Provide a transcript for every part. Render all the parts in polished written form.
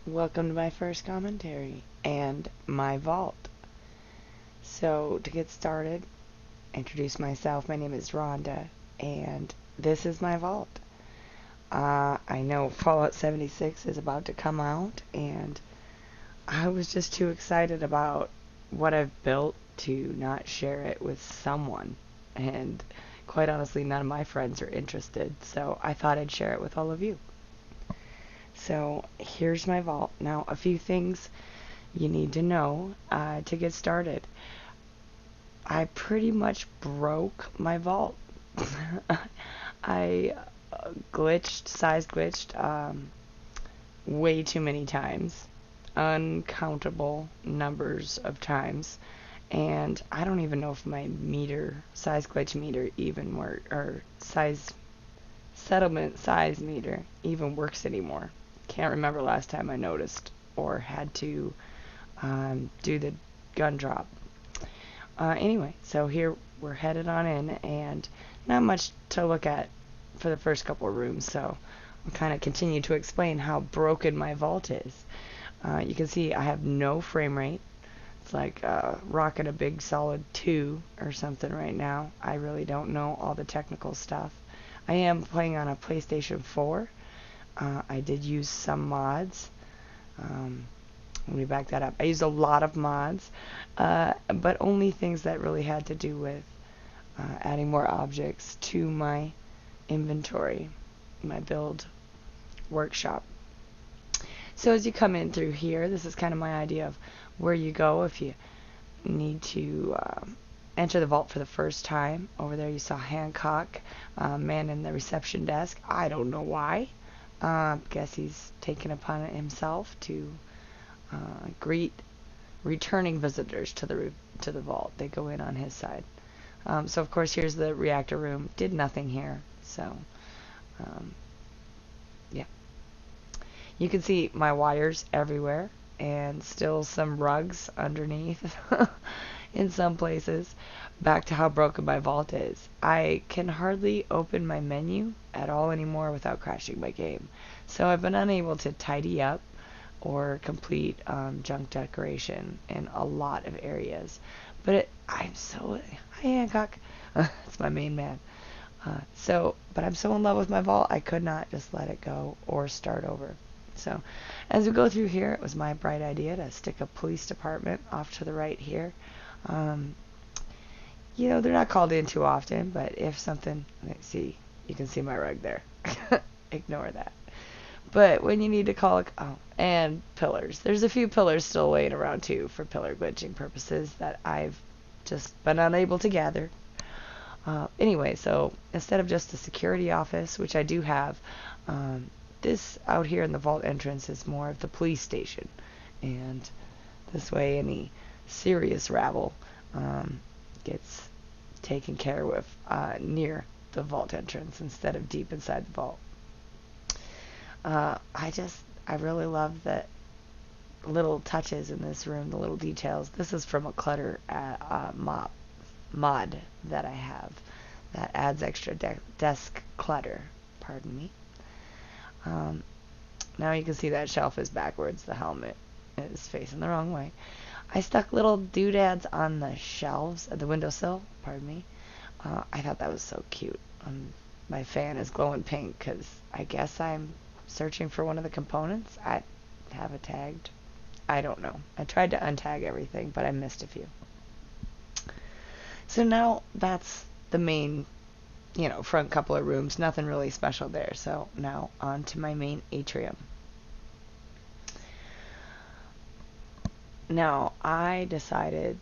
Welcome to my first commentary and my vault. So, to get started, introduce myself. My name is Rhonda, and this is my vault. I know Fallout 76 is about to come out, and I was just too excited about what I've built to not share it with someone. And quite honestly, none of my friends are interested, so I thought I'd share it with all of you. So here's my vault. Now, a few things you need to know to get started. I pretty much broke my vault. I size glitched way too many times, uncountable numbers of times, and I don't even know if my size glitch meter even works, or settlement size meter even works anymore. Can't remember last time I noticed or had to do the gun drop. Anyway, so here we're headed on in, and not much to look at for the first couple of rooms, so I'll kind of continue to explain how broken my vault is. You can see I have no frame rate. It's like rocking a big solid 2 or something right now. I really don't know all the technical stuff. I am playing on a PlayStation 4. I did use some mods. Let me back that up. I used a lot of mods, but only things that really had to do with adding more objects to my inventory, my build workshop. So as you come in through here, this is kind of my idea of where you go if you need to enter the vault for the first time. Over there you saw Hancock, man in the reception desk. I don't know why. Guess he's taken upon it himself to greet returning visitors to the vault. They go in on his side. So of course here's the reactor room. Did nothing here. So yeah, you can see my wires everywhere and still some rugs underneath in some places. Back to how broken my vault is. I can hardly open my menu at all anymore without crashing my game. So I've been unable to tidy up or complete junk decoration in a lot of areas. But hi Hancock. It's my main man. But I'm so in love with my vault, I could not just let it go or start over. So as we go through here, it was my bright idea to stick a police department off to the right here. You know, they're not called in too often, but if something, let's see, you can see my rug there. Ignore that. But when you need to call it, and pillars. There's a few pillars still laying around too for pillar glitching purposes that I've just been unable to gather. Anyway, so instead of just a security office, which I do have, this out here in the vault entrance is more of the police station. And this way any serious rabble gets taken care of near the vault entrance instead of deep inside the vault. I really love the little touches in this room, the little details. This is from a clutter mod that I have that adds extra desk clutter. Pardon me. Now you can see that shelf is backwards. The helmet is facing the wrong way. I stuck little doodads on the shelves at the windowsill. Pardon me. I thought that was so cute. My fan is glowing pink because I guess I'm searching for one of the components. I have it tagged. I don't know. I tried to untag everything, but I missed a few. So now that's the main, front couple of rooms. Nothing really special there. So now on to my main atrium. Now, I decided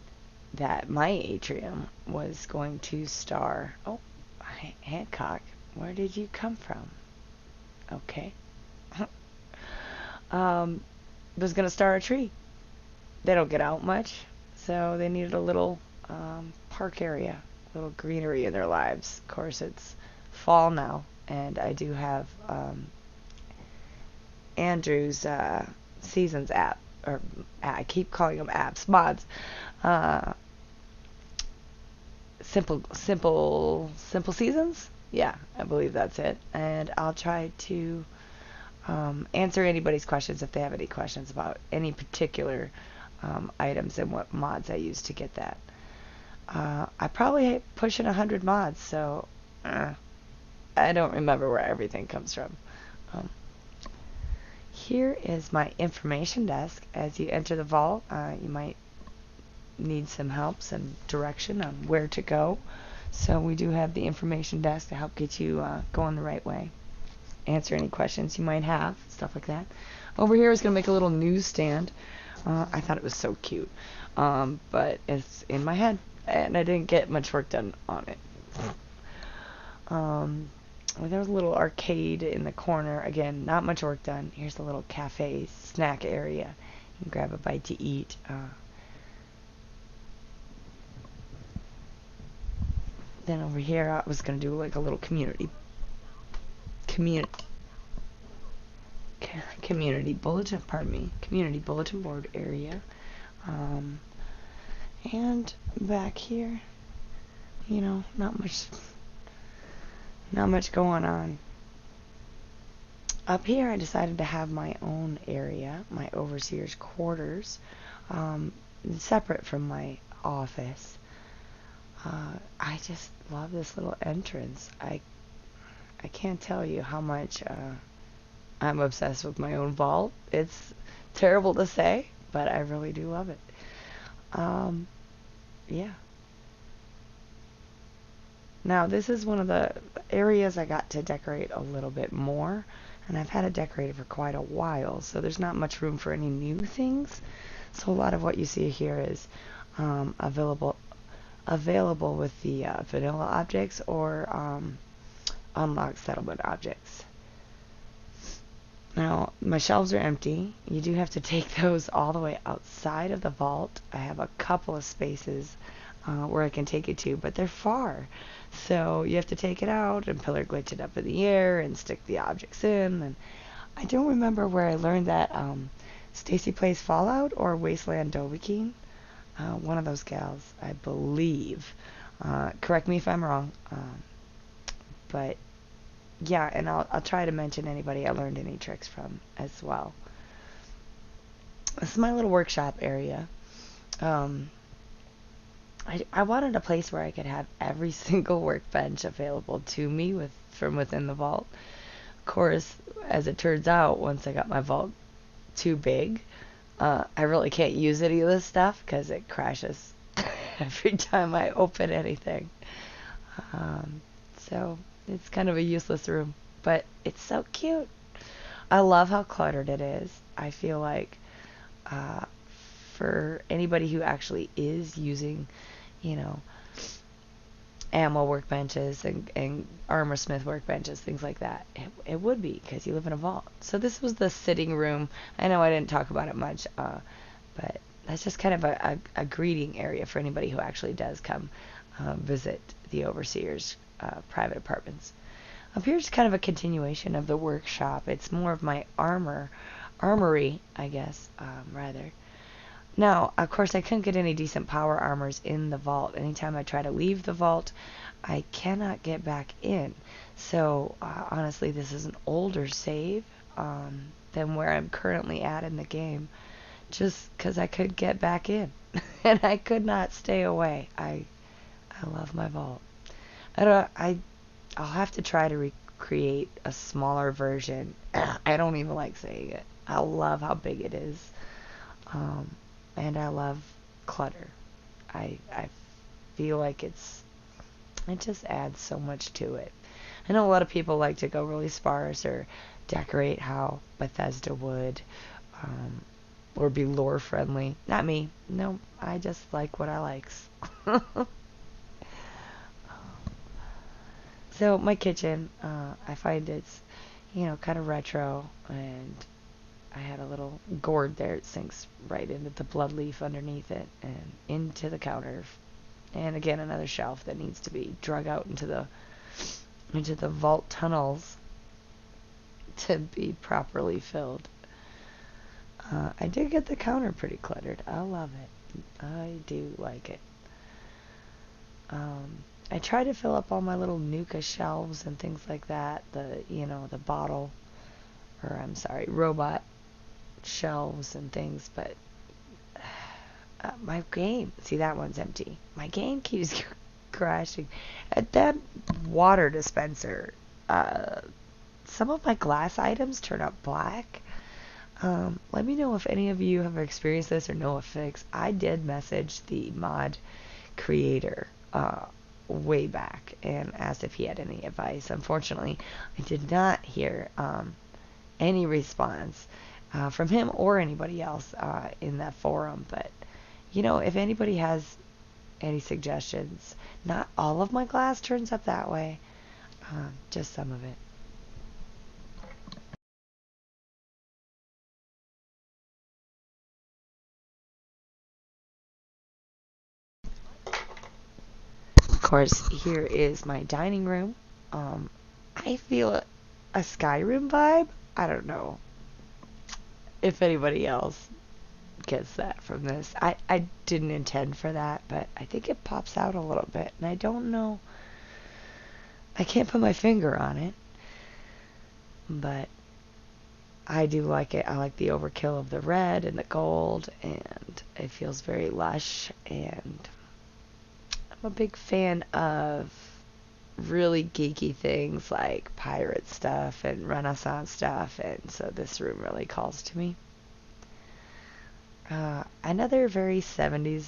that my atrium was going to star... Oh, Hancock, where did you come from? Okay. Was going to star a tree. They don't get out much, so they needed a little park area, a little greenery in their lives. Of course, it's fall now, and I do have Andrew's Seasons app. Or I keep calling them apps, mods. Simple Seasons? Yeah, I believe that's it. And I'll try to answer anybody's questions if they have any questions about any particular items and what mods I use to get that. I probably pushing 100 mods, so I don't remember where everything comes from. Here is my information desk. As you enter the vault, you might need some help, some direction on where to go. So we do have the information desk to help get you going the right way. Answer any questions you might have, stuff like that. Over here is going to make a little newsstand. I thought it was so cute, but it's in my head, and I didn't get much work done on it. There's a little arcade in the corner. Again, not much work done. Here's a little cafe snack area. You can grab a bite to eat. Then over here, I was going to do like a little community bulletin board area. And back here, you know, not much going on. Up here, I decided to have my own area, my overseer's quarters, separate from my office. I just love this little entrance. I can't tell you how much I'm obsessed with my own vault. It's terrible to say, but I really do love it. Yeah. Now, this is one of the areas I got to decorate a little bit more, and I've had it decorated for quite a while, so there's not much room for any new things. So a lot of what you see here is available with the vanilla objects or unlocked settlement objects. Now, my shelves are empty. You do have to take those all the way outside of the vault. I have a couple of spaces where I can take it to, but they're far. So you have to take it out and pillar glitch it up in the air and stick the objects in. And I don't remember where I learned that. Stacy Plays Fallout or Wasteland Dovahkiin. One of those gals, I believe. Correct me if I'm wrong. But yeah, and I'll try to mention anybody I learned any tricks from as well. This is my little workshop area. I wanted a place where I could have every single workbench available to me from within the vault. Of course, as it turns out, once I got my vault too big, I really can't use any of this stuff because it crashes every time I open anything. So it's kind of a useless room, but it's so cute. I love how cluttered it is. I feel like for anybody who actually is using, you know, ammo workbenches and armor smith workbenches, things like that, it would be, because you live in a vault. So this was the sitting room. I know I didn't talk about it much, but that's just kind of a greeting area for anybody who actually does come visit the overseer's private apartments. Up here's kind of a continuation of the workshop. It's more of my armory, I guess, rather. Now, of course, I couldn't get any decent power armors in the vault. Anytime I try to leave the vault, I cannot get back in. So, honestly, this is an older save than where I'm currently at in the game, just because I could get back in, and I could not stay away. I love my vault. I'll have to try to recreate a smaller version. I don't even like saying it. I love how big it is. And I love clutter. I feel like it just adds so much to it. I know a lot of people like to go really sparse or decorate how Bethesda would, or be lore friendly. Not me. No, I just like what I likes. So my kitchen, I find it's, you know, kind of retro, and I had a little gourd there. It sinks right into the blood leaf underneath it and into the counter. And again, another shelf that needs to be drug out into the vault tunnels to be properly filled. I did get the counter pretty cluttered. I love it. I do like it. I try to fill up all my little Nuka shelves and things like that. The bottle or I'm sorry, robot shelves and things, but my game, see, that one's empty. My game keeps crashing. At that water dispenser, some of my glass items turn up black. Let me know if any of you have experienced this or know a fix. I did message the mod creator way back and asked if he had any advice. Unfortunately, I did not hear any response from him or anybody else in that forum. But, you know, if anybody has any suggestions, not all of my glass turns up that way, just some of it. Of course, here is my dining room. I feel a Skyrim vibe. I don't know if anybody else gets that from this. I didn't intend for that, but I think it pops out a little bit, and I don't know. I can't put my finger on it, but I do like it. I like the overkill of the red and the gold, and it feels very lush, and I'm a big fan of really geeky things like pirate stuff and Renaissance stuff, and so this room really calls to me. Another very 70s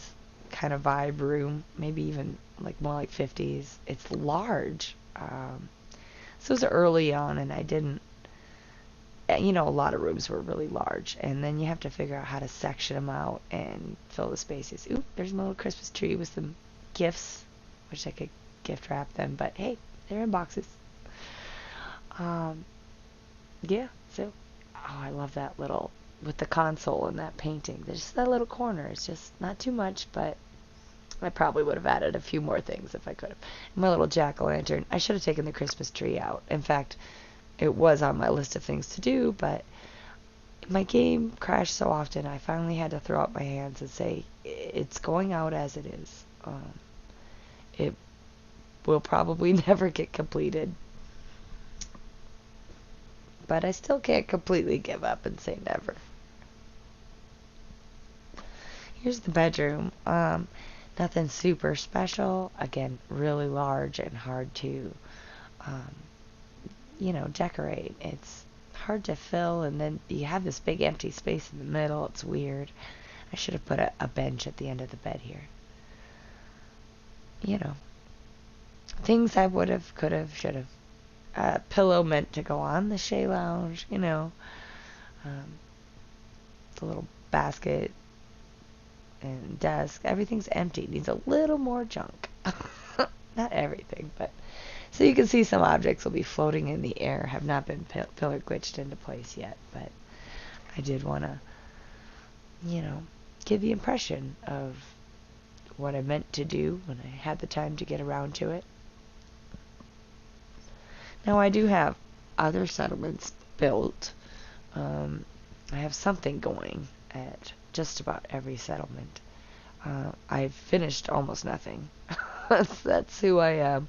kind of vibe room, maybe even like more like 50s. It's large. So it was early on, and I didn't, you know, a lot of rooms were really large, and then you have to figure out how to section them out and fill the spaces. Ooh, there's my little Christmas tree with some gifts. Wish I could gift wrap them, but hey, they're in boxes. Yeah, so, oh, I love that little, with the console and that painting. There's just that little corner. It's just not too much, but I probably would have added a few more things if I could have. My little jack-o'-lantern. I should have taken the Christmas tree out. In fact, it was on my list of things to do, but my game crashed so often I finally had to throw up my hands and say, it's going out as it is. It will probably never get completed. But I still can't completely give up and say never. Here's the bedroom. Nothing super special. Again, really large and hard to, you know, decorate. It's hard to fill, and then you have this big empty space in the middle. It's weird. I should have put a bench at the end of the bed here. You know, things I would have, could have, should have. A pillow meant to go on the Shea Lounge, you know. The little basket and desk. Everything's empty. Needs a little more junk. Not everything, but so you can see some objects will be floating in the air, have not been pillar glitched into place yet, but I did want to, you know, give the impression of what I meant to do when I had the time to get around to it. Now I do have other settlements built. I have something going at just about every settlement. I've finished almost nothing. That's who I am.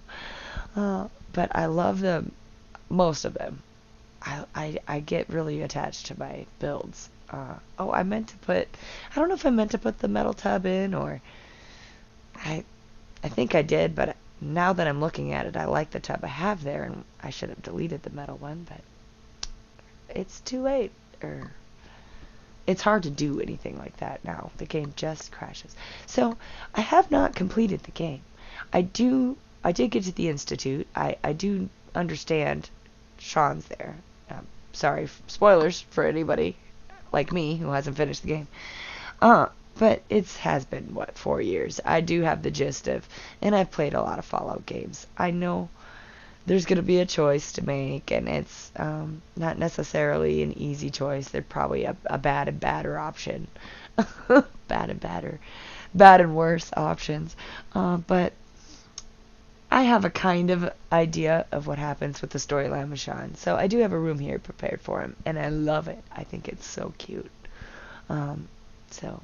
But I love them, most of them. I get really attached to my builds. Oh, I don't know if I meant to put the metal tub in, or I think I did, but now that I'm looking at it, I like the tub I have there, and I should have deleted the metal one, but it's too late. It's hard to do anything like that now. The game just crashes. So I have not completed the game. I did get to the Institute. I do understand Sean's there. Sorry, spoilers for anybody like me who hasn't finished the game. But it has been, 4 years. I do have the gist of, and I've played a lot of Fallout games. I know there's going to be a choice to make, and it's not necessarily an easy choice. There's probably a bad and badder option. Bad and worse options. But I have a kind of idea of what happens with the storyline with Sean. So I do have a room here prepared for him, and I love it. I think it's so cute. So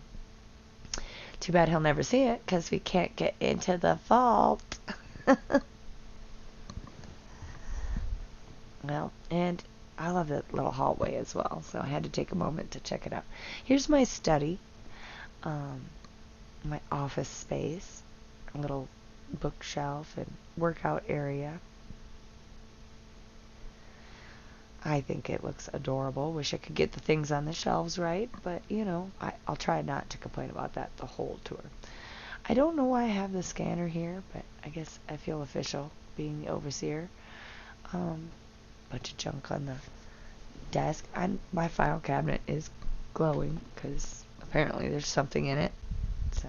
too bad he'll never see it, because we can't get into the vault. Well, and I love that little hallway as well, so I had to take a moment to check it out. Here's my study, my office space, a little bookshelf and workout area. I think it looks adorable. Wish I could get the things on the shelves right, but you know, I'll try not to complain about that the whole tour. I don't know why I have the scanner here, but I guess I feel official being the overseer. Bunch of junk on the desk. My file cabinet is glowing because apparently there's something in it. So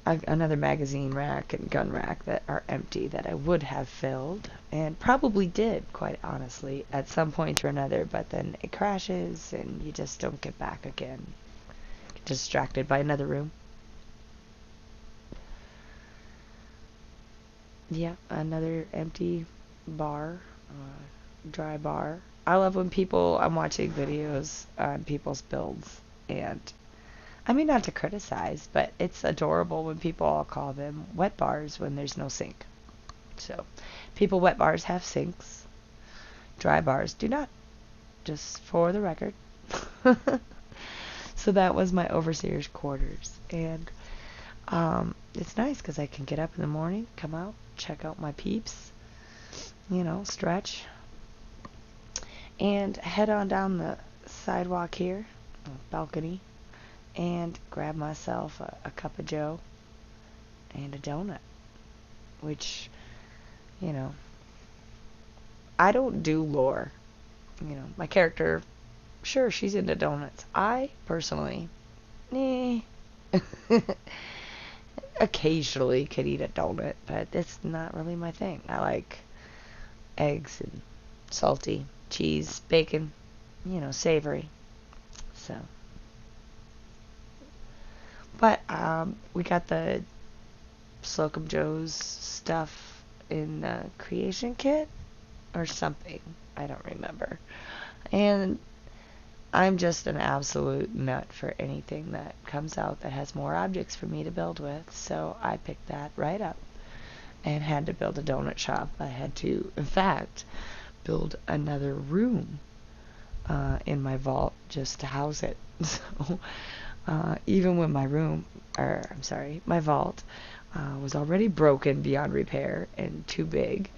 another magazine rack and gun rack that are empty that I would have filled, and probably did, quite honestly, at some point or another, but then it crashes and you just don't get back again. Get distracted by another room. Yeah, another empty bar, dry bar. I love when I'm watching videos on people's builds, and I mean, not to criticize, but it's adorable when people all call them wet bars when there's no sink. So, wet bars have sinks. Dry bars do not. Just for the record. So that was my overseer's quarters. And it's nice because I can get up in the morning, come out, check out my peeps, stretch, and head on down the sidewalk here, balcony, and grab myself a cup of joe and a donut, which, I don't do lore. My character, sure, she's into donuts. I, personally, occasionally could eat a donut, but it's not really my thing. I like eggs and salty, cheese, bacon, savory. So... But we got the Slocum Joe's stuff in the creation kit or something. I don't remember. And I'm just an absolute nut for anything that comes out that has more objects for me to build with. So I picked that right up and had to build a donut shop. I had to, in fact, build another room in my vault just to house it. So... even when my vault was already broken beyond repair and too big,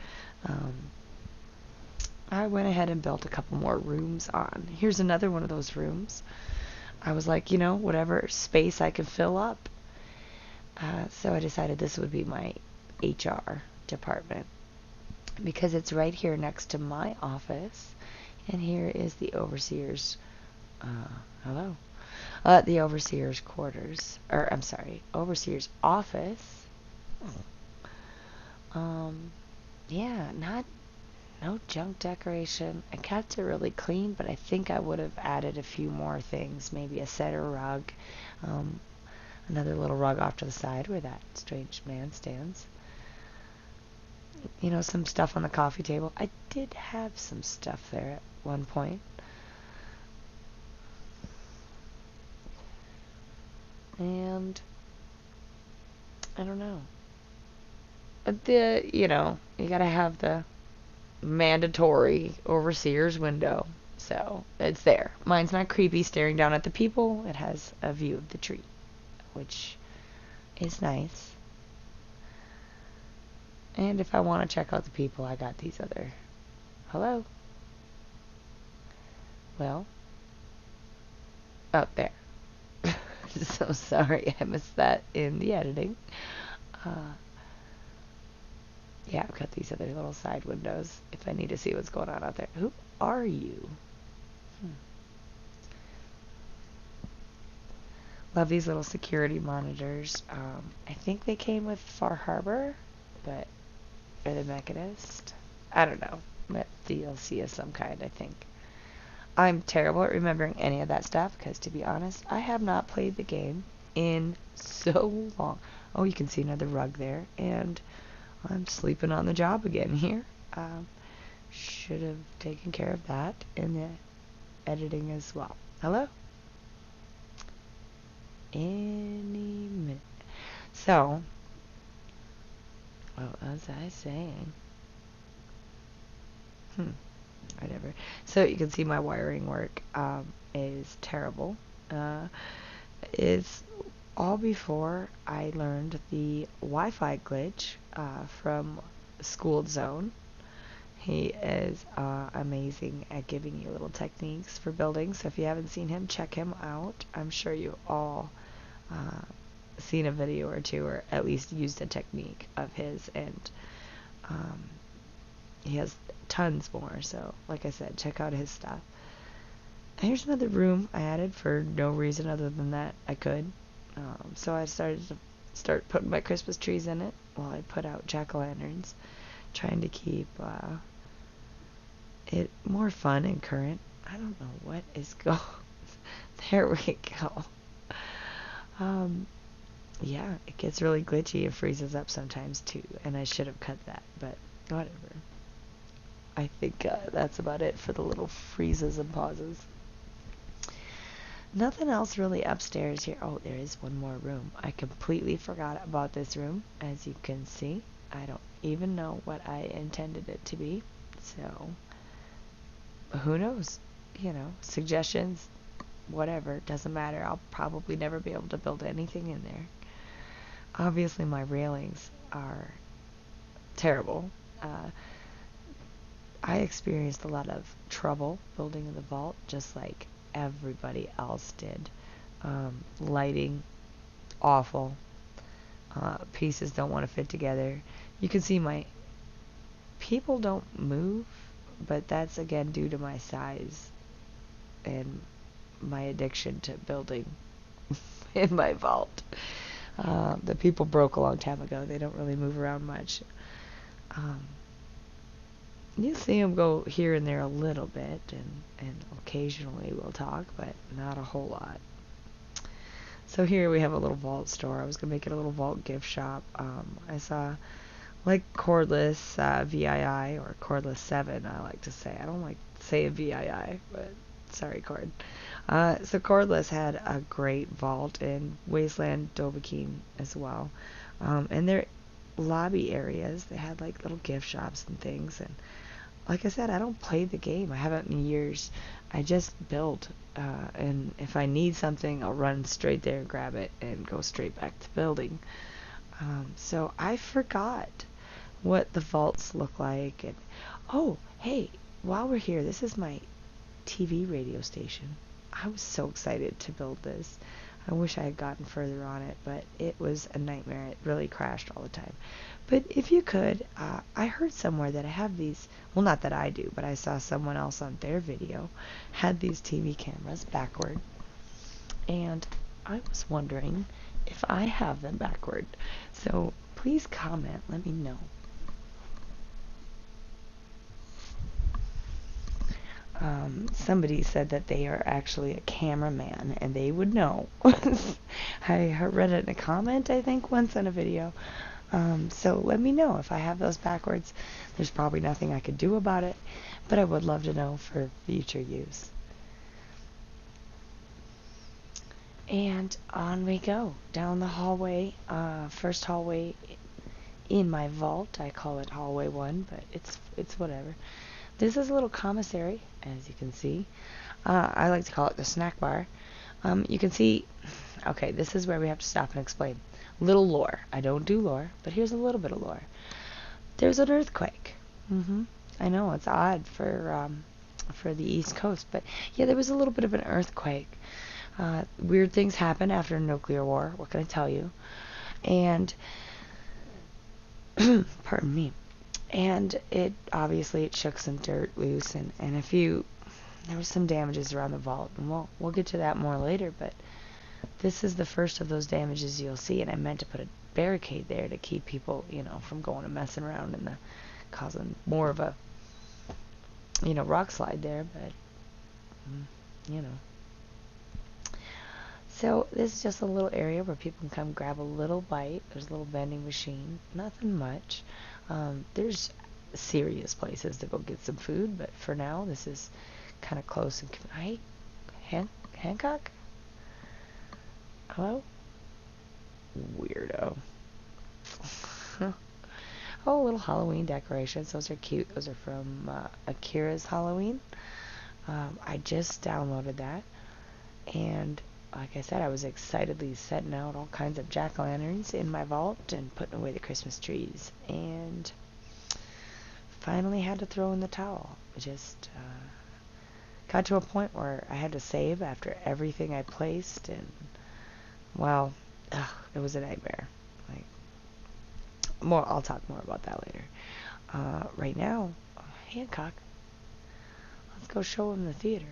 I went ahead and built a couple more rooms on. Here's another one of those rooms. I was like, whatever space I could fill up. So I decided this would be my HR department because it's right here next to my office, and here is the overseer's, hello. The overseer's quarters, overseer's office. Yeah, no junk decoration. I kept it really clean, but I think I would have added a few more things. Maybe a center rug, another little rug off to the side where that strange man stands. Some stuff on the coffee table. I did have some stuff there at one point. And I don't know. You gotta have the mandatory overseer's window. So it's there. Mine's not creepy staring down at the people. It has a view of the tree, which is nice. And if I want to check out the people, I got these other... Hello? Well? Out there. So sorry I missed that in the editing. Yeah, I've got these other little side windows if I need to see what's going on out there. Who are you? Love these little security monitors. I think they came with Far Harbor, but or the Mechanist. I don't know. DLC of some kind, I think. I'm terrible at remembering any of that stuff because, to be honest, I have not played the game in so long. Oh, you can see another rug there, and I'm sleeping on the job again here. Should have taken care of that in the editing as well. Hello? Any minute. So, what was I saying? whatever. So you can see my wiring work is terrible. It's all before I learned the Wi-Fi glitch from Schooled Zone. He is amazing at giving you little techniques for building. So if you haven't seen him, check him out. I'm sure you all seen a video or two, or at least used a technique of his, and he has tons more. So like I said, check out his stuff. Here's another room I added for no reason other than that I could. So I started to putting my Christmas trees in it while I put out jack-o'-lanterns, trying to keep it more fun and current. I don't know what is going. There we go. Yeah, it gets really glitchy. It freezes up sometimes too, and I should have cut that, but whatever. I think that's about it for the little freezes and pauses. Nothing else really upstairs here. Oh, there is one more room. I completely forgot about this room. As you can see, I don't even know what I intended it to be. So, who knows? You know, suggestions, whatever, doesn't matter. I'll probably never be able to build anything in there. Obviously, my railings are terrible. I experienced a lot of trouble building in the vault, just like everybody else did. Lighting, awful. Pieces don't want to fit together. You can see my people don't move, but that's again due to my size and my addiction to building in my vault. The people broke a long time ago. They don't really move around much. You see them go here and there a little bit, and occasionally we'll talk, but not a whole lot. So here we have a little vault store. I was going to make it a little vault gift shop. I saw, like, cordless VII, or cordless 7, I like to say. I don't like saying VII, but sorry, cord. So cordless had a great vault in Wasteland Dovahkiin as well. And their lobby areas, they had, like, little gift shops and things, and like I said, I don't play the game. I haven't in years. I just build. And if I need something, I'll run straight there and grab it and go straight back to building. So I forgot what the vaults look like. And oh, hey, while we're here, this is my TV radio station. I was so excited to build this. I wish I had gotten further on it, but it was a nightmare. It really crashed all the time. But if you could, I heard somewhere that I have these, well, not that I do, but I saw someone else on their video had these TV cameras backward. And I was wondering if I have them backward. So please comment, let me know. Somebody said that they are actually a cameraman, and they would know. I read it in a comment, I think, once on a video. So let me know if I have those backwards. There's probably nothing I could do about it, but I would love to know for future use. And on we go, down the hallway, first hallway in my vault. I call it hallway 1, but it's whatever. This is a little commissary, as you can see. I like to call it the snack bar. You can see, okay, this is where we have to stop and explain. Little lore. I don't do lore, but here's a little bit of lore. There's an earthquake. I know, it's odd for the East Coast, but yeah, there was a little bit of an earthquake. Weird things happen after a nuclear war. What can I tell you? And, pardon me. And it shook some dirt loose, and there was some damages around the vault, and we'll get to that more later, but this is the first of those damages you'll see, and I meant to put a barricade there to keep people, from going and messing around and causing more of a, rock slide there, but, So this is just a little area where people can come grab a little bite. There's a little vending machine, nothing much. There's serious places to go get some food, but for now, this is kind of close. And Hancock? Hello? Weirdo. Oh, little Halloween decorations. Those are cute. Those are from Akira's Halloween. I just downloaded that. And like I said, I was excitedly setting out all kinds of jack-o'-lanterns in my vault and putting away the Christmas trees. And finally had to throw in the towel. Just got to a point where I had to save after everything I placed. And, well, it was a nightmare. Like, more, I'll talk more about that later. Right now, Hancock, let's go show him the theater.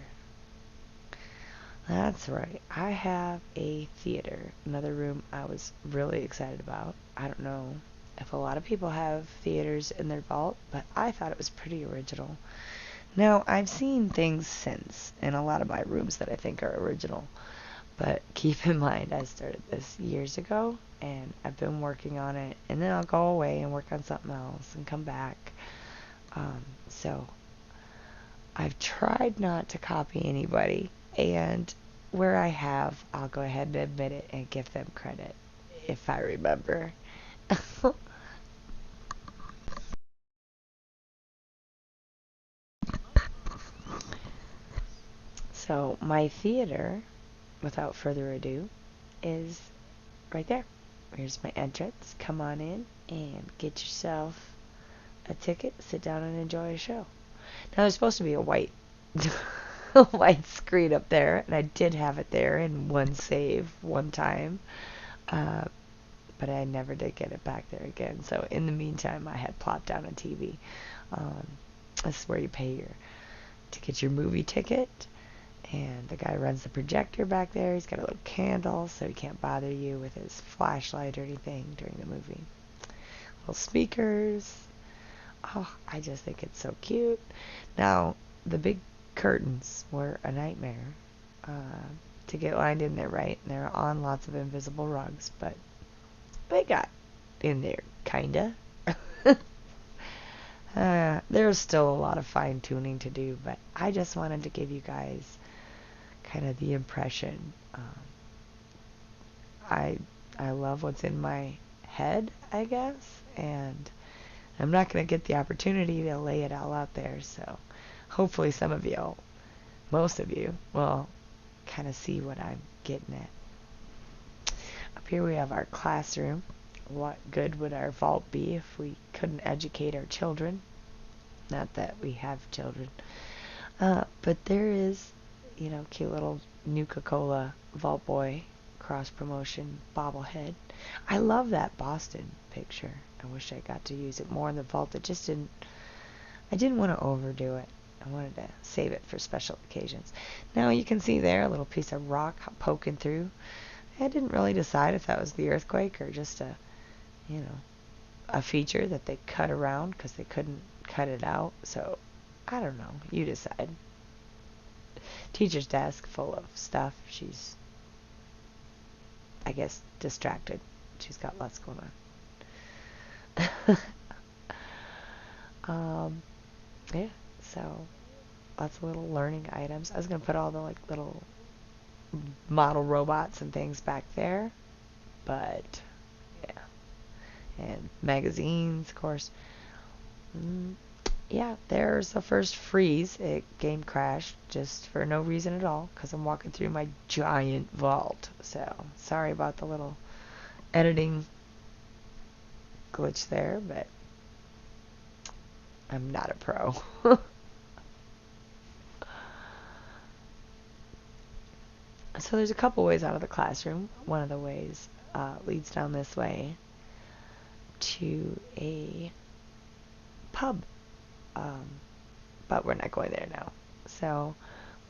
That's right. I have a theater, another room I was really excited about. I don't know if a lot of people have theaters in their vault, but I thought it was pretty original. Now, I've seen things since in a lot of my rooms that I think are original, but keep in mind I started this years ago, and I've been working on it, and then I'll go away and work on something else and come back. So I've tried not to copy anybody, and where I have, I'll go ahead and admit it and give them credit if I remember. So my theater, without further ado, is right there. Here's my entrance. Come on in and get yourself a ticket, sit down and enjoy a show. Now there's supposed to be a white white screen up there, and I did have it there in one save one time, but I never did get it back there again. So in the meantime, I had plopped down a TV. This is where you pay to get your movie ticket, and the guy runs the projector back there. He's got a little candle so he can't bother you with his flashlight or anything during the movie. Little speakers. Oh, I just think it's so cute. Now, the big curtains were a nightmare to get lined in there right. And they're on lots of invisible rugs, but they got in there, kinda. There's still a lot of fine-tuning to do, but I just wanted to give you guys kind of the impression. I love what's in my head, I guess, and I'm not going to get the opportunity to lay it all out there, so hopefully some of you, most of you, will kind of see what I'm getting at. Up here we have our classroom. What good would our vault be if we couldn't educate our children? Not that we have children. But there is, cute little Nuka-Cola Vault Boy cross-promotion bobblehead. I love that Boston picture. I wish I got to use it more in the vault. I didn't want to overdo it. I wanted to save it for special occasions. Now you can see there a little piece of rock poking through. I didn't really decide if that was the earthquake or just a feature that they cut around because they couldn't cut it out. So, I don't know. You decide. Teacher's desk full of stuff. She's, I guess, distracted. She's got lots going on. Yeah, so lots of little learning items. I was going to put all the little model robots and things back there, but yeah. And magazines, of course. Yeah, there's the first freeze. Game crashed just for no reason at all because I'm walking through my giant vault. So, sorry about the little editing glitch there, but I'm not a pro. So there's a couple ways out of the classroom. One of the ways leads down this way to a pub. But we're not going there now. So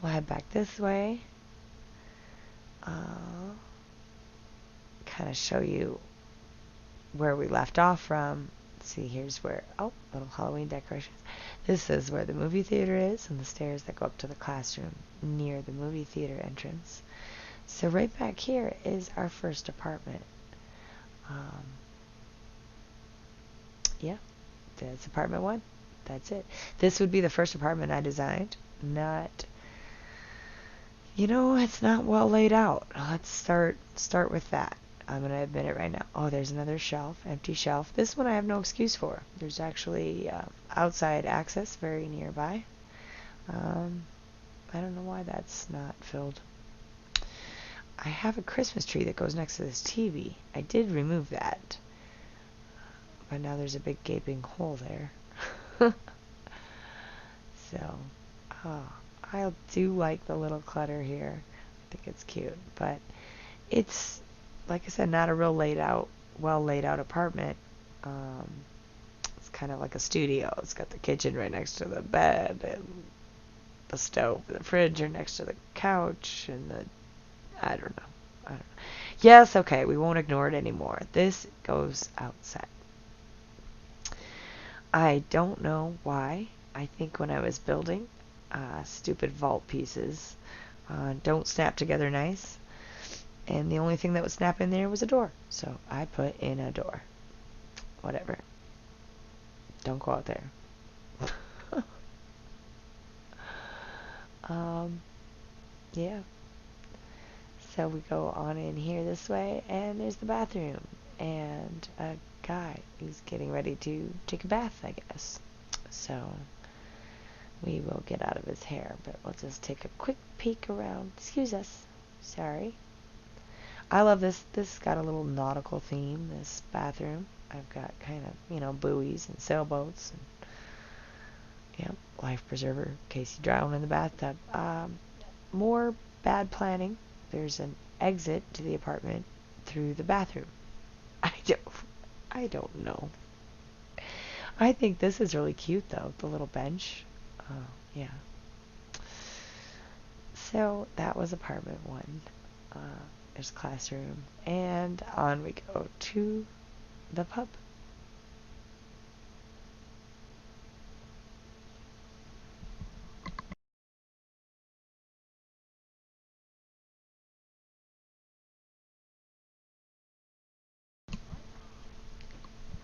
we'll head back this way. Kind of show you where we left off from. See, here's where, little Halloween decorations. This is where the movie theater is, and the stairs that go up to the classroom near the movie theater entrance. So right back here is our first apartment. Yeah, that's apartment 1. That's it. This would be the first apartment I designed. It's not well laid out. Let's start with that. I'm going to admit it right now. Oh, there's another shelf, empty shelf. This one I have no excuse for. There's actually outside access very nearby. I don't know why that's not filled. I have a Christmas tree that goes next to this TV. I did remove that. But now there's a big gaping hole there. So, I do like the little clutter here. I think it's cute. But it's, like I said, not a real well laid out apartment. It's kind of like a studio. It's got the kitchen right next to the bed, and the stove and the fridge are next to the couch, and I don't know. Yes, okay, we won't ignore it anymore. This goes outside. I don't know why. I think when I was building, stupid vault pieces don't snap together nice. And the only thing that would snap in there was a door. So I put in a door. Whatever. Don't go out there. Yeah. So we go on in here this way, and there's the bathroom. And a guy who's getting ready to take a bath, I guess. So we will get out of his hair, but we'll just take a quick peek around. Excuse us. Sorry. I love this. This got a little nautical theme, this bathroom. I've got kind of, buoys and sailboats and, life preserver in case you drown in the bathtub. More bad planning. There's an exit to the apartment through the bathroom. I don't know. I think this is really cute, though, the little bench. Oh, yeah. So that was apartment 1. There's classroom, and on we go to the pub.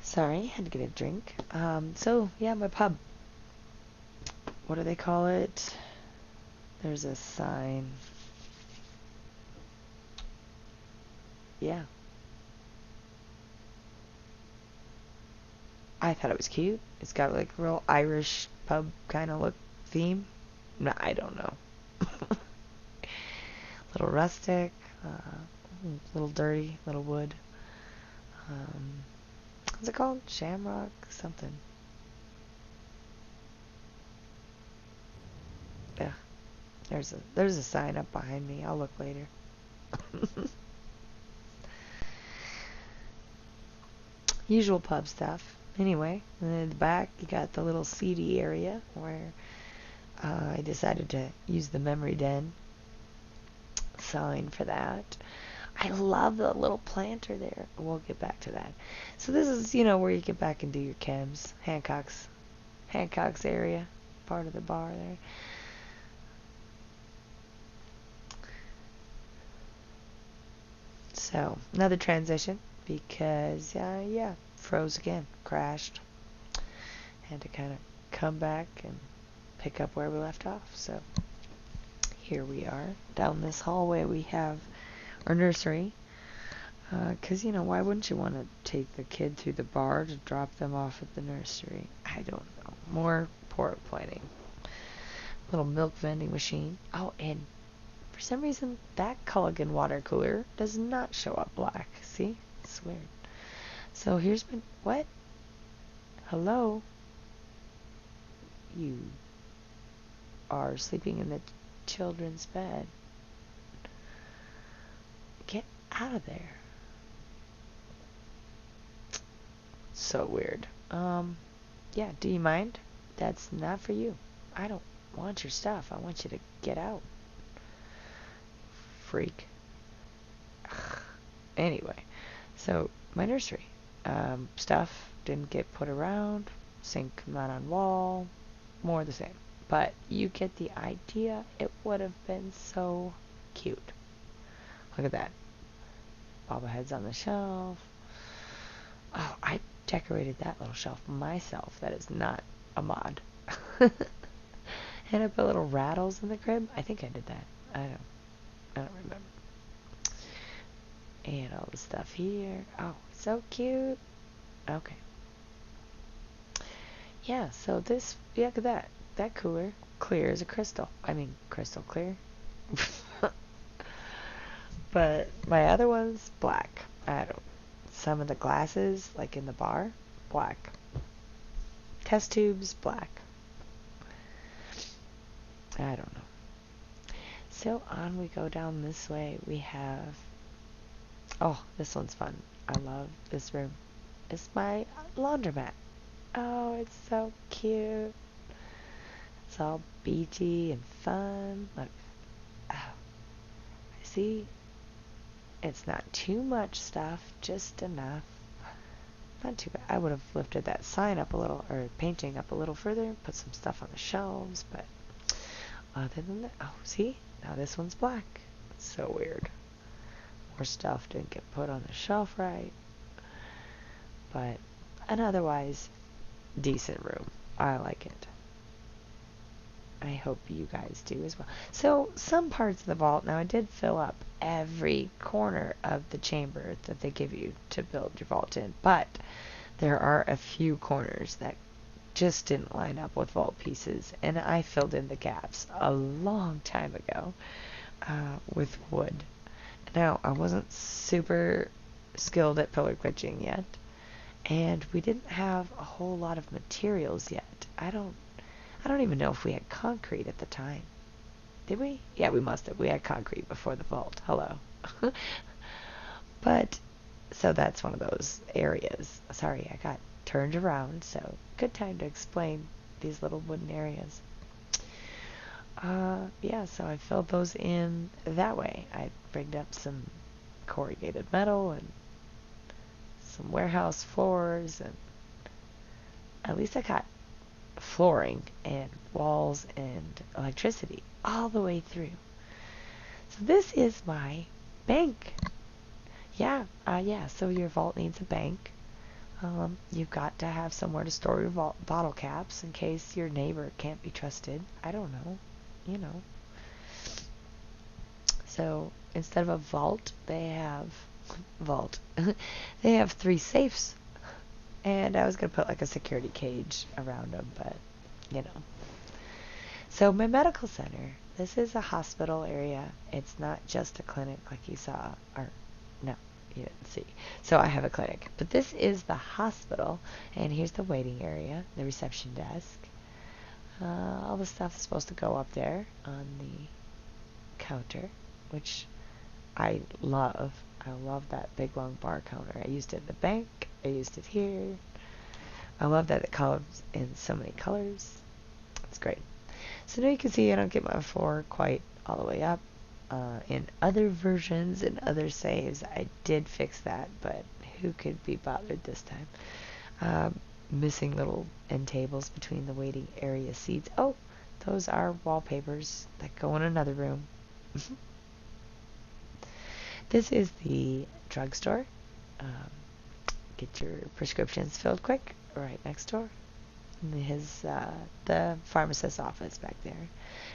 Sorry, had to get a drink. So yeah, my pub. What do they call it? There's a sign. Yeah. I thought it was cute. It's got like a real Irish pub kind of look theme. No, I don't know. Little rustic, little dirty, little wood. What's it called? Shamrock something. Yeah. There's a sign up behind me. I'll look later. Usual pub stuff. Anyway, and then in the back you got the little seedy area where I decided to use the memory den sign for that. I love the little planter there. We'll get back to that. So this is, where you get back and do your chems. Hancock's area, part of the bar there. So, another transition because, froze again, crashed. Had to kind of come back and pick up where we left off. So, here we are. Down this hallway we have our nursery. Because, why wouldn't you want to take the kid through the bar to drop them off at the nursery? I don't know. More poor planning. Little milk vending machine. Oh, and for some reason, that Culligan water cooler does not show up black. See? It's weird. So here's my... What? Hello? You are sleeping in the children's bed. Get out of there. So weird. Yeah, do you mind? That's not for you. I don't want your stuff. I want you to get out. Freak. Anyway, so my nursery. Stuff didn't get put around. Sink not on wall. More the same. But you get the idea. It would have been so cute. Look at that. Bobbleheads on the shelf. Oh, I decorated that little shelf myself. That is not a mod. And I put little rattles in the crib. I think I did that. I don't remember. And all the stuff here. Oh, so cute. Okay. Yeah, so this, yeah, look at that. That cooler. Clear as a crystal. I mean, crystal clear. But my other one's black. I don't. Some of the glasses, like in the bar, black. Test tubes, black. I don't know. So on we go down this way. We have, oh, this one's fun. I love this room. It's my laundromat. Oh, it's so cute. It's all beachy and fun. Look. Oh. See? It's not too much stuff, just enough. Not too bad. I would have lifted that sign up a little, or painting up a little further, put some stuff on the shelves, but other than that, oh, see? Now this one's black. It's so weird. More stuff didn't get put on the shelf right. But an otherwise decent room. I like it. I hope you guys do as well. So some parts of the vault, now I did fill up every corner of the chamber that they give you to build your vault in, but there are a few corners that just didn't line up with vault pieces, and I filled in the gaps a long time ago with wood. Now, I wasn't super skilled at pillar glitching yet, and we didn't have a whole lot of materials yet. I don't even know if we had concrete at the time. Did we? Yeah, we must have. We had concrete before the vault. Hello. But, so that's one of those areas. Sorry, I got turned around, so good time to explain these little wooden areas. Yeah, so I filled those in that way. I rigged up some corrugated metal and some warehouse floors, and at least I got flooring and walls and electricity all the way through. So this is my bank. Yeah, so your vault needs a bank. You've got to have somewhere to store your bottle caps in case your neighbor can't be trusted. I don't know, you know. So instead of a vault, they have they have 3 safes. And I was going to put like a security cage around them, but, you know. So my medical center, this is a hospital area. It's not just a clinic like you saw. Or, no, you didn't see. So I have a clinic. But this is the hospital. And here's the waiting area, the reception desk. All the stuff is supposed to go up there on the counter, which I love. I love that big long bar counter. I used it in the bank. I used it here. I love that it comes in so many colors. It's great. So now you can see I don't get my floor quite all the way up. In other versions and other saves, I did fix that, but who could be bothered this time? Missing little end tables between the waiting area seats. Oh, those are wallpapers that go in another room. This is the drugstore. Get your prescriptions filled quick. Right next door. The pharmacist's office back there.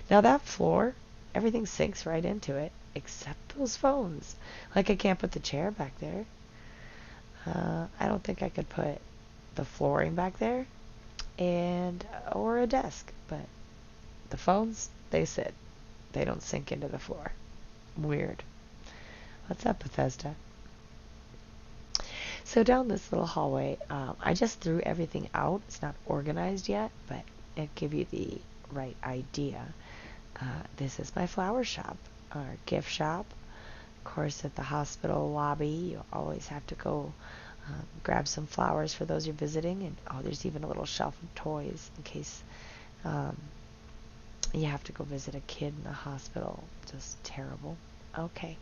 Now that floor, everything sinks right into it, except those phones. Like I can't put the chair back there. I don't think I could put the flooring back there, or a desk. But the phones, they sit. They don't sink into the floor. Weird. What's up, Bethesda? So down this little hallway, I just threw everything out. It's not organized yet, but it'll give you the right idea. This is my flower shop, or gift shop. Of course, at the hospital lobby, you always have to go grab some flowers for those you're visiting. And oh, there's even a little shelf of toys in case you have to go visit a kid in the hospital. Just terrible. Okay.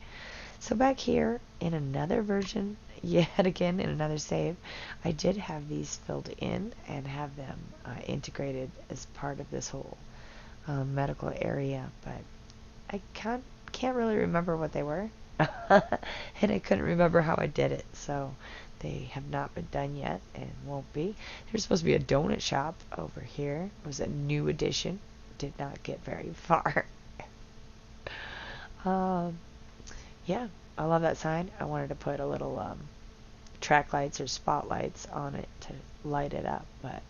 So back here, in another version, yet again in another save, I did have these filled in and have them integrated as part of this whole medical area, but I can't really remember what they were, and I couldn't remember how I did it, so they have not been done yet and won't be. There's supposed to be a donut shop over here. It was a new addition. Did not get very far. Yeah. I love that sign. I wanted to put a little track lights or spotlights on it to light it up, but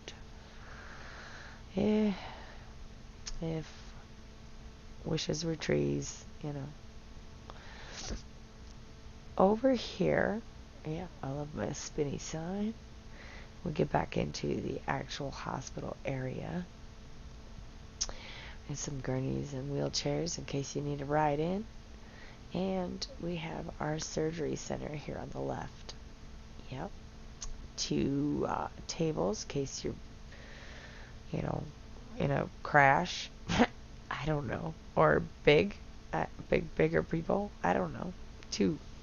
if wishes were trees, you know. Over here, yeah, I love my spinny sign. We'll get back into the actual hospital area. And some gurneys and wheelchairs in case you need a ride in. And we have our surgery center here on the left. Yep. 2 tables in case you're, you know, in a crash. I don't know. Or bigger people. I don't know.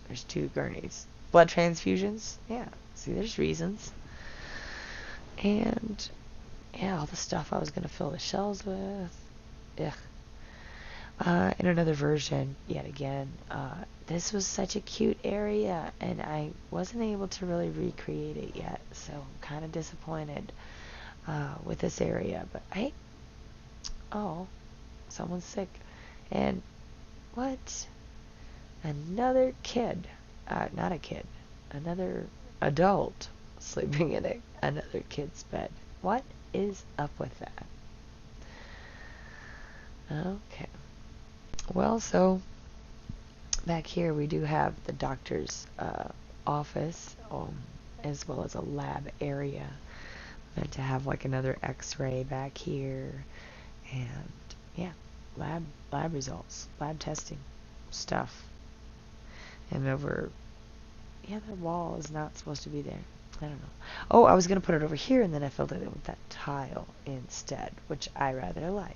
There's 2 gurneys. Blood transfusions. Yeah. See, there's reasons. And yeah, all the stuff I was gonna fill the shelves with. Ugh. In another version, yet again, this was such a cute area, and I wasn't able to really recreate it yet, so I'm kind of disappointed with this area. But hey, oh, someone's sick, and what? Another kid, not a kid, another adult sleeping in another kid's bed. What is up with that? Okay. Well, so back here we do have the doctor's office, as well as a lab area. Meant to have like another X-ray back here, and yeah, lab results, lab testing stuff. And over, yeah, the wall is not supposed to be there. I don't know. Oh, I was gonna put it over here, and then I filled it in with that tile instead, which I rather like.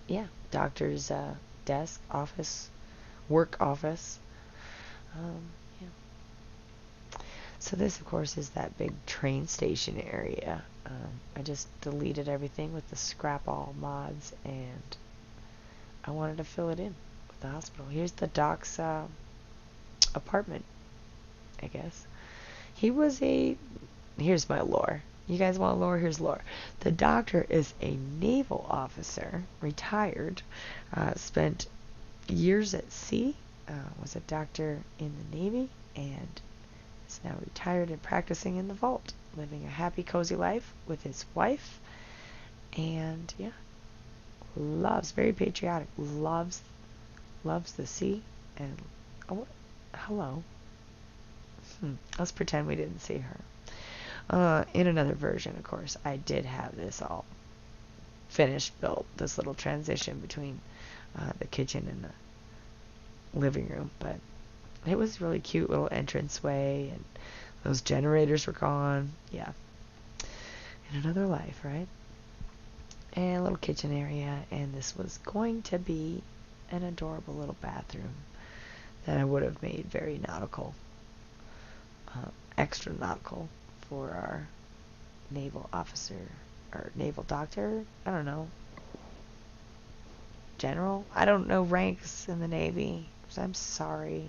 Yeah, doctor's desk, office, work office. Yeah. So this, of course, is that big train station area. I just deleted everything with the scrap all mods, and I wanted to fill it in with the hospital. Here's the doc's apartment, I guess. Here's my lore. You guys want lore? Here's lore. The doctor is a naval officer, retired, spent years at sea, was a doctor in the Navy, and is now retired and practicing in the vault, living a happy, cozy life with his wife, and yeah, very patriotic, loves the sea, and oh, hello. Let's pretend we didn't see her. In another version, of course, I did have this all finished, built, this little transition between the kitchen and the living room, but it was really cute little entranceway, and those generators were gone. Yeah. In another life, right? And a little kitchen area, and this was going to be an adorable little bathroom that I would have made very nautical, extra nautical for our naval officer, or naval doctor, I don't know, general, I don't know ranks in the Navy, so I'm sorry.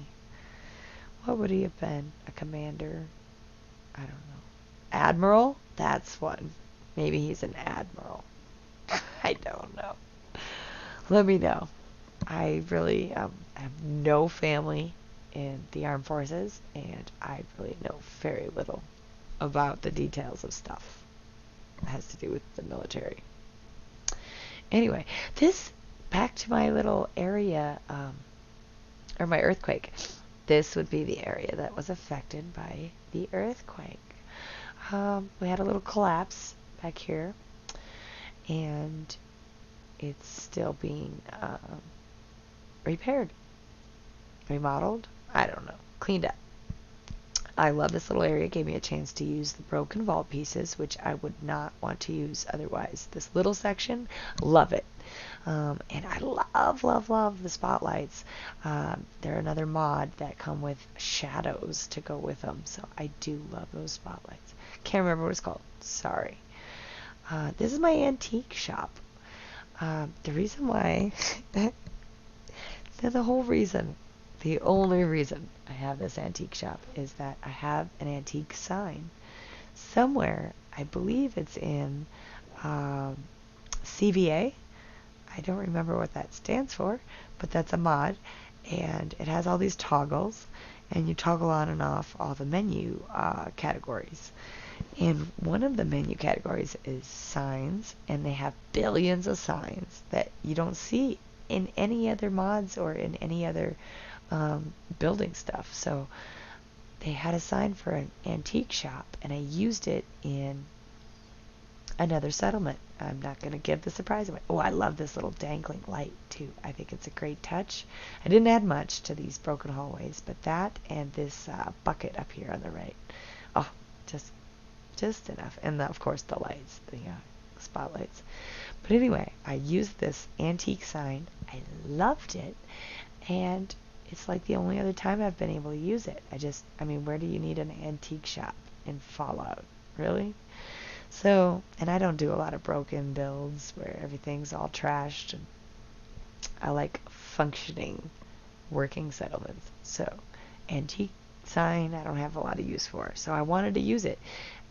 What would he have been? A commander? I don't know. Admiral? That's one. Maybe he's an admiral. I don't know. Let me know. I really have no family in the armed forces, and I really know very little about the details of stuff that has to do with the military. Anyway, back to my little area, or my earthquake. This would be the area that was affected by the earthquake. We had a little collapse back here, and it's still being repaired, remodeled, I don't know, cleaned up. I love this little area. It gave me a chance to use the broken vault pieces, which I would not want to use otherwise. This little section, love it. And I love the spotlights. They're another mod that come with shadows to go with them, so I do love those spotlights. Can't remember what it's called. Sorry. This is my antique shop. The reason why, the only reason I have this antique shop is that I have an antique sign somewhere. I believe it's in CVA. I don't remember what that stands for, but that's a mod, and it has all these toggles, and you toggle on and off all the menu categories. And one of the menu categories is signs, and they have billions of signs that you don't see in any other mods or in any other building stuff. So they had a sign for an antique shop, and I used it in another settlement. I'm not going to give the surprise away. Oh, I love this little dangling light too. I think it's a great touch. I didn't add much to these broken hallways, but that and this bucket up here on the right. Oh, just enough. And of course the lights, the spotlights. But anyway, I used this antique sign. I loved it, and it's like the only other time I've been able to use it. I mean, where do you need an antique shop in Fallout? Really? So, and I don't do a lot of broken builds where everything's all trashed. And I like functioning, working settlements. So, antique sign, I don't have a lot of use for. So I wanted to use it.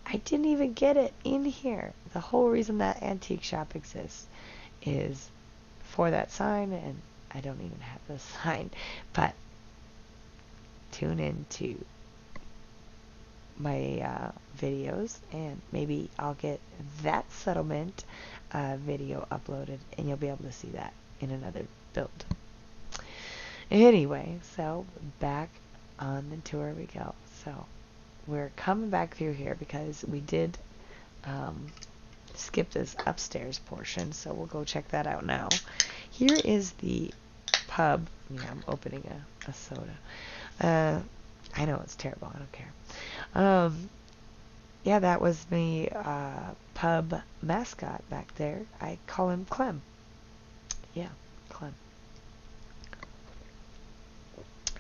I didn't even get it in here. The whole reason that antique shop exists is for that sign, and I don't even have the sign. But tune in to my videos, and maybe I'll get that settlement video uploaded, and you'll be able to see that in another build. Anyway, so back on the tour we go. So we're coming back through here because we did skip this upstairs portion, so we'll go check that out now. Here is the pub. Yeah, I'm opening a soda. I know it's terrible. I don't care. Yeah, that was the pub mascot back there. I call him Clem. Yeah, Clem.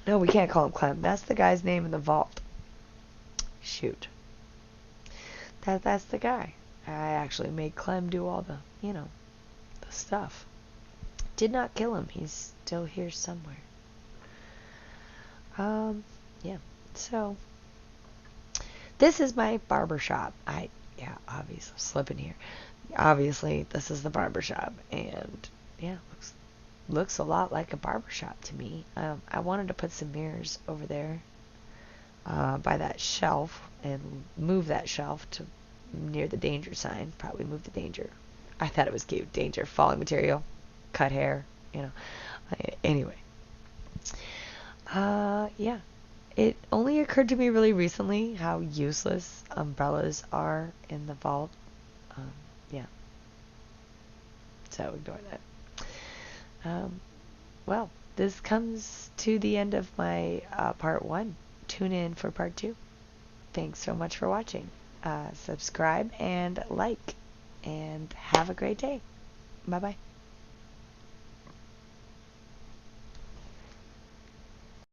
No, we can't call him Clem. That's the guy's name in the vault. Shoot. That's the guy. I actually made Clem do all the, the stuff. Did not kill him. He's still here somewhere. Yeah. So this is my barber shop. Obviously, I'm slipping here. Obviously, this is the barber shop, and yeah, looks a lot like a barber shop to me. I wanted to put some mirrors over there by that shelf and move that shelf to near the danger sign. Probably move the danger. I thought it was cute. Danger, falling material, cut hair, Anyway. Yeah. It only occurred to me really recently how useless umbrellas are in the vault. Yeah. So ignore that. Well, this comes to the end of my part 1. Tune in for part 2. Thanks so much for watching. Subscribe and like. And have a great day. Bye-bye.